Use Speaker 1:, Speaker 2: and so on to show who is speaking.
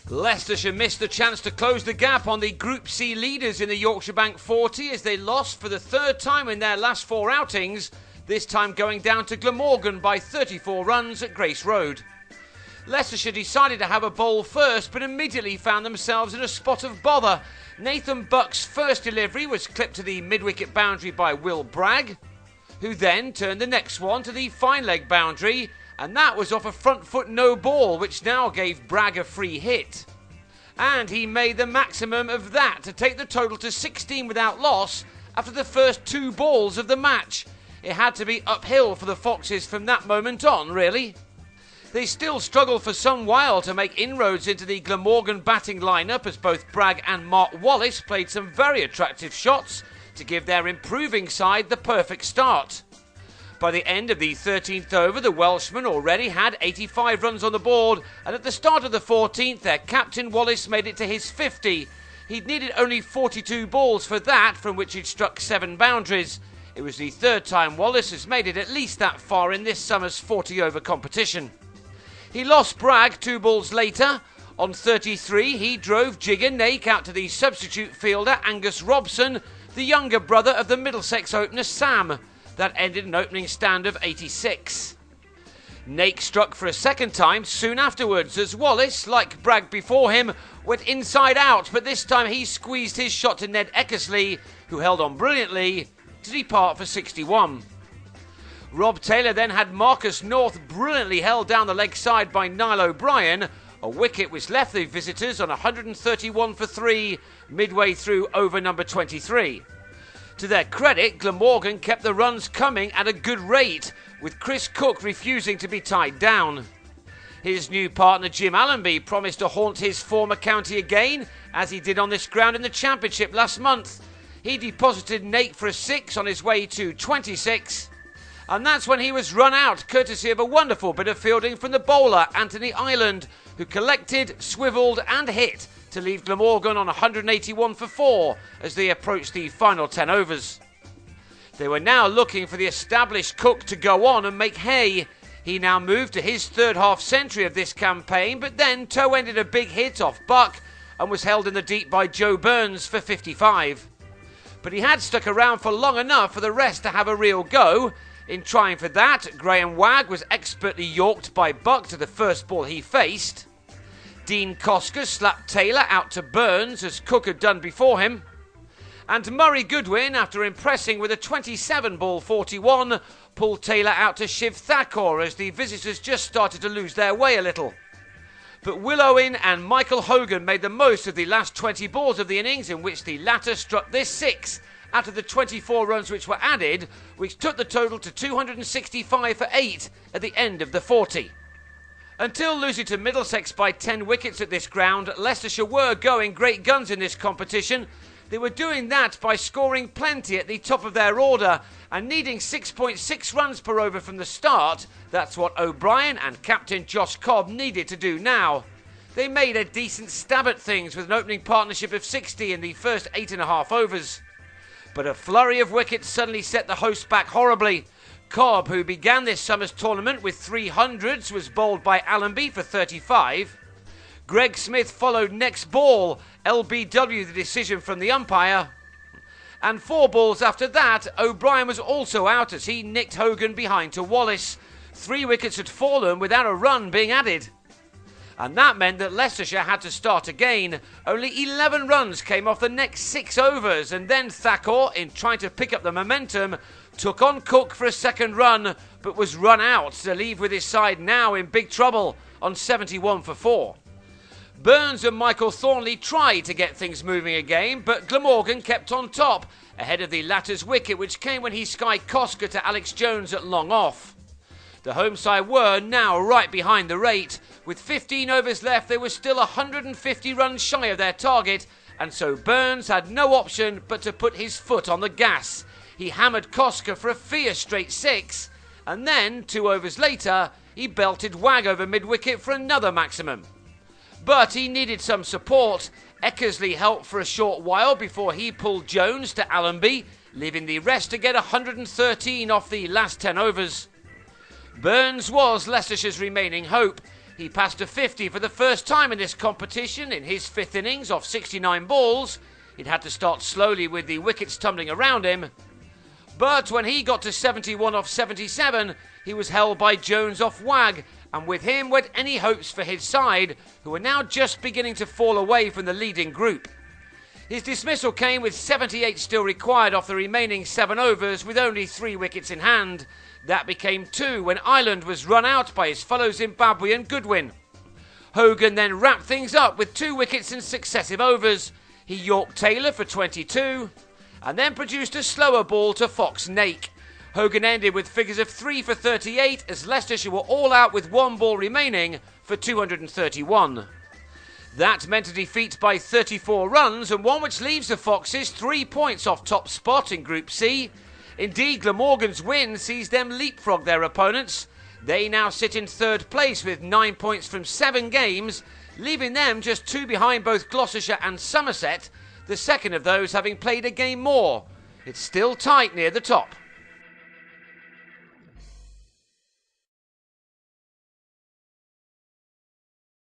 Speaker 1: Leicestershire missed the chance to close the gap on the Group C leaders in the Yorkshire YB40 as they lost for the third time in their last 4 outings, this time going down to Glamorgan by 34 runs at Grace Road. Leicestershire decided to have a bowl first, but immediately found themselves in a spot of bother. Nathan Buck's first delivery was clipped to the mid-wicket boundary by Will Bragg, who then turned the next one to the fine leg boundary, and that was off a front foot no ball, which now gave Bragg a free hit. And he made the maximum of that to take the total to 16 without loss after the first 2 balls of the match. It had to be uphill for the Foxes from that moment on, really. They still struggled for some while to make inroads into the Glamorgan batting lineup as both Bragg and Mark Wallace played some very attractive shots to give their improving side the perfect start. By the end of the 13th over, the Welshman already had 85 runs on the board, and at the start of the 14th, their captain Wallace made it to his 50. He'd needed only 42 balls for that, from which he'd struck 7 boundaries. It was the third time Wallace has made it at least that far in this summer's 40-over competition. He lost Bragg 2 balls later. On 33, he drove Jigger Nake out to the substitute fielder Angus Robson, the younger brother of the Middlesex opener Sam. That ended an opening stand of 86. Nake struck for a second time soon afterwards as Wallace, like Bragg before him, went inside out, but this time he squeezed his shot to Ned Eckersley, who held on brilliantly to depart for 61. Rob Taylor then had Marcus North brilliantly held down the leg side by Niall O'Brien. A wicket was left the visitors on 131 for 3 midway through over number 23. To their credit, Glamorgan kept the runs coming at a good rate, with Chris Cook refusing to be tied down. His new partner Jim Allenby promised to haunt his former county again, as he did on this ground in the Championship last month. He deposited Nate for a 6 on his way to 26, and that's when he was run out, courtesy of a wonderful bit of fielding from the bowler Anthony Ireland, who collected, swivelled and hit to leave Glamorgan on 181 for 4 as they approached the final 10 overs. They were now looking for the established Cook to go on and make hay. He now moved to his third half century of this campaign, but then toe-ended a big hit off Buck and was held in the deep by Joe Burns for 55. But he had stuck around for long enough for the rest to have a real go. In trying for that, Graham Wagg was expertly yorked by Buck to the first ball he faced. Dean Kosker slapped Taylor out to Burns as Cook had done before him. And Murray Goodwin, after impressing with a 27-ball 41, pulled Taylor out to Shiv Thakur as the visitors just started to lose their way a little. But Will Owen and Michael Hogan made the most of the last 20 balls of the innings, in which the latter struck this 6 out of the 24 runs which were added, which took the total to 265 for 8 at the end of the 40. Until losing to Middlesex by 10 wickets at this ground, Leicestershire were going great guns in this competition. They were doing that by scoring plenty at the top of their order and needing 6.6 runs per over from the start. That's what O'Brien and captain Josh Cobb needed to do now. They made a decent stab at things with an opening partnership of 60 in the first 8.5 overs. But a flurry of wickets suddenly set the hosts back horribly. Cobb, who began this summer's tournament with 300s, was bowled by Allenby for 35. Greg Smith followed next ball, LBW the decision from the umpire. And 4 balls after that, O'Brien was also out as he nicked Hogan behind to Wallace. 3 wickets had fallen without a run being added. And that meant that Leicestershire had to start again. Only 11 runs came off the next 6 overs, and then Thakur, in trying to pick up the momentum, took on Cook for a second run, but was run out to leave with his side now in big trouble on 71 for 4. Burns and Michael Thornley tried to get things moving again, but Glamorgan kept on top, ahead of the latter's wicket, which came when he skied Kosker to Alex Jones at long off. The home side were now right behind the rate. With 15 overs left, they were still 150 runs shy of their target, and so Burns had no option but to put his foot on the gas. He hammered Kosker for a fierce straight 6, and then, 2 overs later, he belted Wagg over mid-wicket for another maximum. But he needed some support. Eckersley helped for a short while before he pulled Jones to Allenby, leaving the rest to get 113 off the last 10 overs. Burns was Leicestershire's remaining hope. He passed to 50 for the first time in this competition in his 5th innings off 69 balls. He'd had to start slowly with the wickets tumbling around him. But when he got to 71 off 77, he was held by Jones off Wag, and with him went any hopes for his side, who were now just beginning to fall away from the leading group. His dismissal came with 78 still required off the remaining 7 overs with only 3 wickets in hand. That became 2 when Ireland was run out by his fellow Zimbabwean Goodwin. Hogan then wrapped things up with 2 wickets in successive overs. He yorked Taylor for 22 and then produced a slower ball to Fox Nake. Hogan ended with figures of 3 for 38 as Leicestershire were all out with 1 ball remaining for 231. That meant a defeat by 34 runs and one which leaves the Foxes 3 points off top spot in Group C. Indeed, Glamorgan's win sees them leapfrog their opponents. They now sit in 3rd place with 9 points from 7 games, leaving them just 2 behind both Gloucestershire and Somerset, the second of those having played a game more. It's still tight near the top.